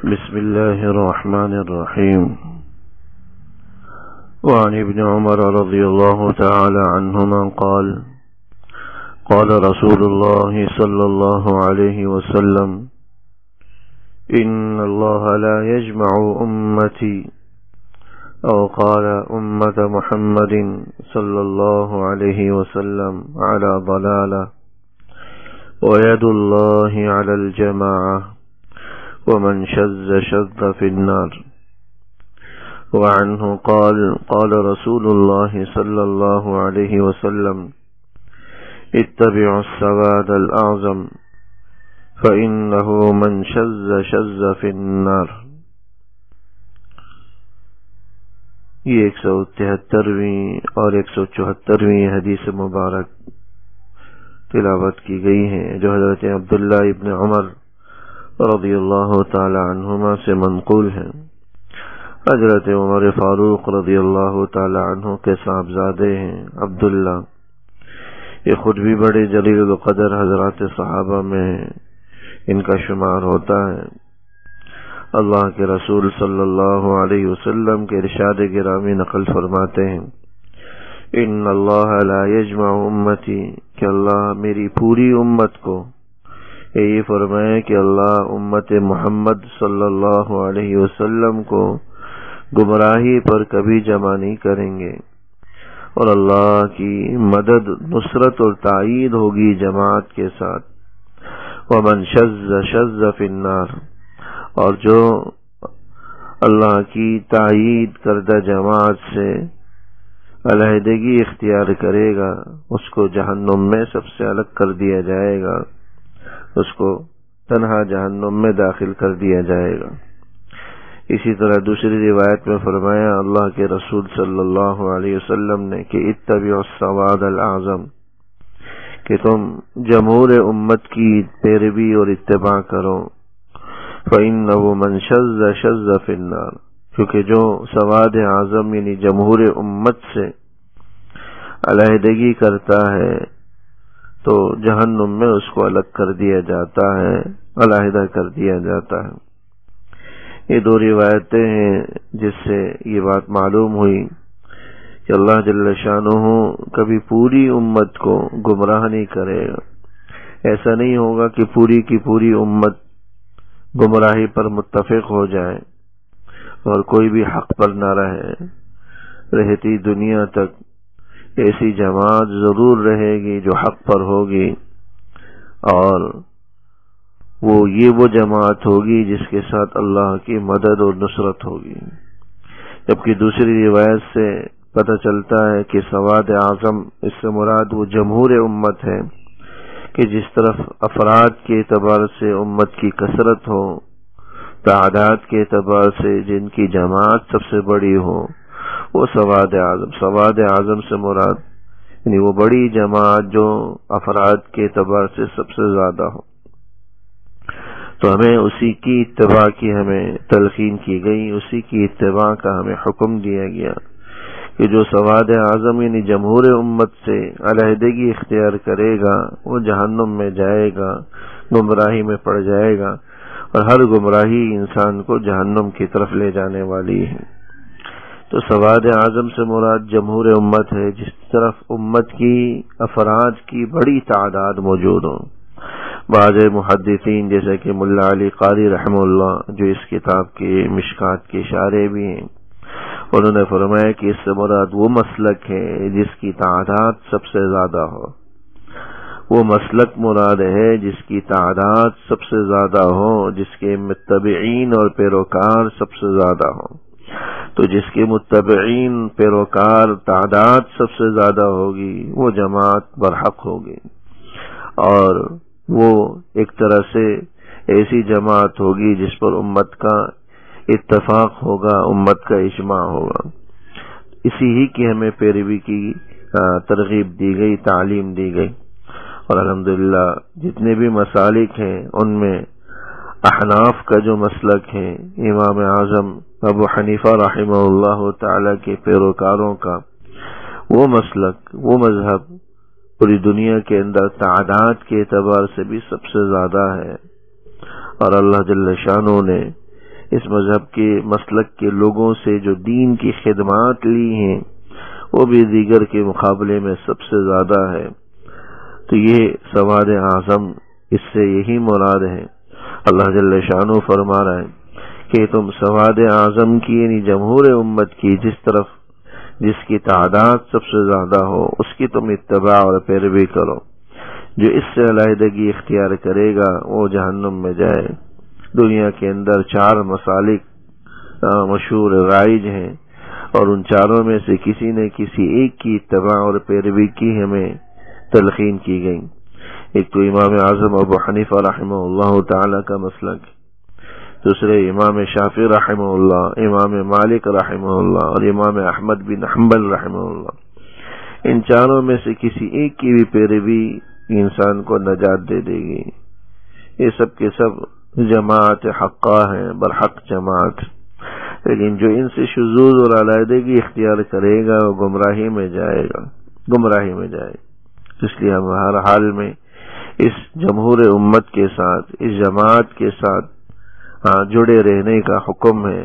بسم الله الرحمن الرحيم. وعن ابن عمر رضي الله تعالى عنهما قال: قال رسول الله صلى الله عليه وسلم: إن الله لا يجمع أمتي، أو قال أمة محمد صلى الله عليه وسلم، على ضلالة، ويد الله على الجماعة، ومن شذ شذ في النار. وعنه قال: قال رسول الله صلى الله عليه وسلم: اتبعوا السواد الأعظم، فإنه من شذ شذ في النار. یہ 173ویں اور 174ویں حدیث مبارک تلاوت کی گئی ہیں، جو حضرت عبداللہ ابن عمر رضی اللہ تعالی عنہما سے منقول ہیں۔ حضرت عمر فاروق رضی اللہ تعالی عنہ کے صاحبزادے ہیں عبداللہ۔ یہ خود بھی بڑے جلیل القدر حضرات صحابہ میں ان کا شمار ہوتا ہے۔ اللہ کے رسول صلی اللہ علیہ وسلم کے ارشاد گرامی نقل فرماتے ہیں: ان اللہ لا یجمع امتی، کہ اللہ میری پوری امت کو، یہ فرمائے کہ اللہ امت محمد صلی اللہ علیہ وسلم کو گمراہی پر کبھی جمع نہیں کریں گے، اور اللہ کی مدد، نصرت اور تائید ہوگی جماعت کے ساتھ۔ ومن شذ شذ فی النار، اور جو اللہ کی تائید کردہ جماعت سے علیحدگی اختیار کرے گا، اس کو جہنم میں سب سے الگ کر دیا جائے گا، اس کو تنہا جہنم میں داخل کر دیا جائے گا۔ اسی طرح دوسری روایت میں فرمایا اللہ کے رسول صلی اللہ علیہ وسلم نے کہ اتبعوا السواد الاعظم، کہ تم جمہور امت کی پیروی اور اتباع کرو۔ فإنه من شذ شذ فی النار، کیونکہ جو سواد اعظم یعنی جمہور امت سے علیحدگی کرتا ہے تو جہنم میں اس کو الگ کر دیا جاتا ہے، علیحدہ کر دیا جاتا ہے۔ یہ دو روایتیں ہیں جس سے یہ بات معلوم ہوئی کہ اللہ جل شانہ کبھی پوری امت کو گمراہ نہیں کرے گا۔ ایسا نہیں ہوگا کہ پوری کی پوری امت گمراہی پر متفق ہو جائے اور کوئی بھی حق پر نہ رہے۔ رہتی دنیا تک ایسی جماعت ضرور رہے گی جو حق پر ہوگی، اور وہ جماعت ہوگی جس کے ساتھ اللہ کی مدد اور نصرت ہوگی۔ جبکہ دوسری روایت سے پتہ چلتا ہے کہ سواد اعظم، اس سے مراد وہ جمہور امت ہے کہ جس طرف افراد کے اعتبار سے امت کی کثرت ہو، تعداد کے اعتبار سے جن کی جماعت سب سے بڑی ہو، وہ سواد اعظم سے مراد یعنی وہ بڑی جماعت جو افراد کے اعتبار سے سب سے زیادہ ہو۔ تو ہمیں اسی کی اتباع کی ہمیں تلقین کی گئی، اسی کی اتباع کا ہمیں حکم دیا گیا کہ جو سواد اعظم یعنی جمہور امت سے علیحدگی اختیار کرے گا وہ جہنم میں جائے گا، گمراہی میں پڑ جائے گا، اور ہر گمراہی انسان کو جہنم کی طرف لے جانے والی ہے۔ تو سواد اعظم سے مراد جمہور امت ہے جس طرف امت کی افراد کی بڑی تعداد موجود ہو۔ بعض محدثین جیسے کہ ملا علی قاری رحمہ اللہ، جو اس کتاب کے مشکات کے شارح بھی ہیں، انہوں نے فرمایا کہ اس سے مراد وہ مسلک ہے جس کی تعداد سب سے زیادہ ہو۔ وہ مسلک مراد ہے جس کی تعداد سب سے زیادہ ہو، جس کے متبعین اور پیروکار سب سے زیادہ ہوں۔ تو جس کے متبعین، پیروکار، تعداد سب سے زیادہ ہوگی وہ جماعت برحق ہوگی، اور وہ ایک طرح سے ایسی جماعت ہوگی جس پر امت کا اتفاق ہوگا، امت کا اجماع ہوگا۔ اسی ہی کی ہمیں پیروی کی ترغیب دی گئی، تعلیم دی گئی، اور الحمدللہ جتنے بھی مسالک ہیں ان میں احناف کا جو مسلک ہے، امام اعظم ابو حنیفہ رحمہ اللہ تعالی کے پیروکاروں کا وہ مسلک، وہ مذہب پوری دنیا کے اندر تعداد کے اعتبار سے بھی سب سے زیادہ ہے، اور اللہ جل شانہ نے اس مذہب کے مسلک کے لوگوں سے جو دین کی خدمات لی ہیں وہ بھی دیگر کے مقابلے میں سب سے زیادہ ہے. تو یہ سواد اعظم، اس سے یہی مراد ہے. اللہ جل شانہ فرما رہا ہے کہ تم سواد اعظم کی یعنی جمہور امت کی جس کی تعداد سب سے زیادہ ہو اس کی تم اتباع اور پیروی کرو. جو اس سے علیحدگی اختیار کرے گا وہ جہنم میں جائے. دنیا کے اندر 4 مسالک مشہور رائج ہیں اور ان چاروں میں سے کسی نے کسی ایک کی اتباع اور پیروی کی ہمیں تلقین کی گئی. ایک تو امام اعظم ابو حنیفہ رحمہ اللہ تعالی کا مسلک، دوسرے امام شافعی رحمہ اللہ، امام مالک رحمہ اللہ اور امام احمد بن حنبل رحمہ اللہ. ان چاروں میں سے کسی ایک کی بھی پیروی انسان کو نجات دے دے گی. یہ سب کے سب جماعت حقہ ہیں، برحق جماعت. لیکن جو ان سے شذوذ اور علیحدگی اختیار کرے گا وہ گمراہی میں جائے گا. اس لیے ہم ہر حال میں اس جمہور امت کے ساتھ، اس جماعت کے ساتھ جڑے رہنے کا حکم ہے.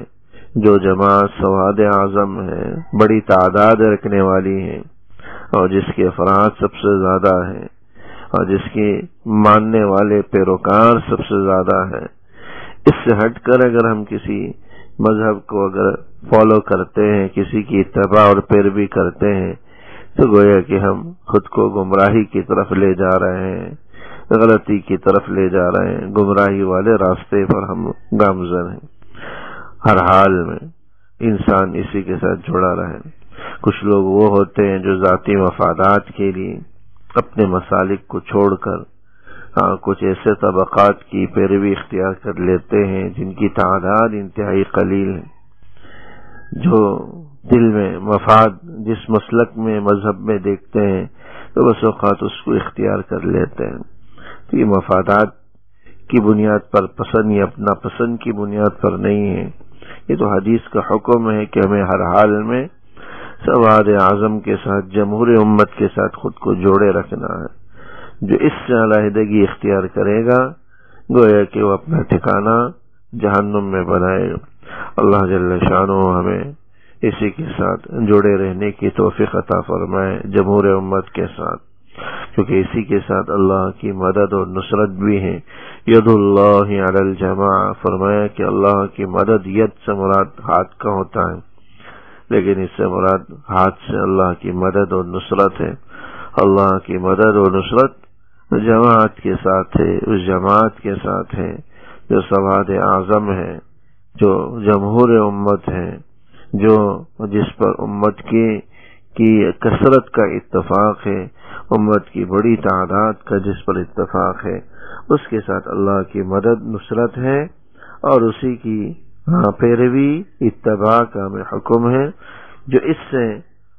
جو جماعت سواد اعظم ہے، بڑی تعداد رکھنے والی ہے اور جس کے افراد سب سے زیادہ ہیں اور جس کے ماننے والے پیروکار سب سے زیادہ ہیں. اس سے ہٹ کر اگر ہم کسی مذہب کو اگر فالو کرتے ہیں، کسی کی اتباع اور پیروی کرتے ہیں تو گویا کہ ہم خود کو گمراہی کی طرف لے جا رہے ہیں، غلطی کی طرف لے جا رہے ہیں، گمراہی والے راستے پر ہم گامزن ہیں. ہر حال میں انسان اسی کے ساتھ جڑا رہے. کچھ لوگ وہ ہوتے ہیں جو ذاتی مفادات کے لیے اپنے مسالک کو چھوڑ کر کچھ ایسے طبقات کی پیروی اختیار کر لیتے ہیں جن کی تعداد انتہائی قلیل ہے، جو دل میں مفاد جس مسلک میں مذہب میں دیکھتے ہیں تو بس اوقات اس کو اختیار کر لیتے ہیں. تو یہ مفادات کی بنیاد پر پسند یا اپنا پسند کی بنیاد پر نہیں ہے. یہ تو حدیث کا حکم ہے کہ ہمیں ہر حال میں سواد اعظم کے ساتھ، جمہور امت کے ساتھ خود کو جوڑے رکھنا ہے. جو اس سے علیحدگی اختیار کرے گا گویا کہ وہ اپنا ٹھکانہ جہنم میں بنائے گا. اللہ جل شانہ ہمیں اسی کے ساتھ جڑے رہنے کی توفیق عطا فرمائے، جمہور امت کے ساتھ، کیونکہ اسی کے ساتھ اللہ کی مدد اور نصرت بھی ہے. ید اللہ علی الجماع، فرمایا کہ اللہ کی مدد ید سے مراد ہاتھ کا ہوتا ہے، لیکن اس سے مراد ہاتھ سے اللہ کی مدد اور نصرت ہے. اللہ کی مدد اور نصرت جماعت کے ساتھ ہے، اس جماعت کے ساتھ ہے جو سواد اعظم ہے، جو جمہور امت ہے، جو جس پر امت کی کثرت کا اتفاق ہے، امت کی بڑی تعداد کا جس پر اتفاق ہے، اس کے ساتھ اللہ کی مدد نصرت ہے اور اسی کی پیروی اتباع کا ہمیں حکم ہے. جو اس سے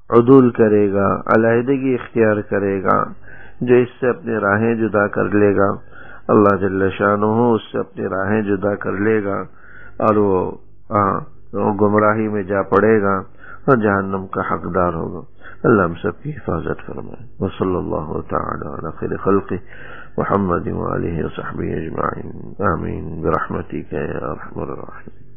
عدول کرے گا، علیحدگی اختیار کرے گا، جو اس سے اپنی راہیں جدا کر لے گا، اللہ جل شانہ اس سے اپنی راہیں جدا کر لے گا اور وہ گمراہی میں جا پڑے گا اور جہنم کا حقدار ہوگا. اللہ ہم سب کی حفاظت فرمائے. وصلی اللہ تعالی علی خیر خلقہ محمد وآلہ وصحبہ اجمعین. آمین برحمتک یا ارحم الراحمین.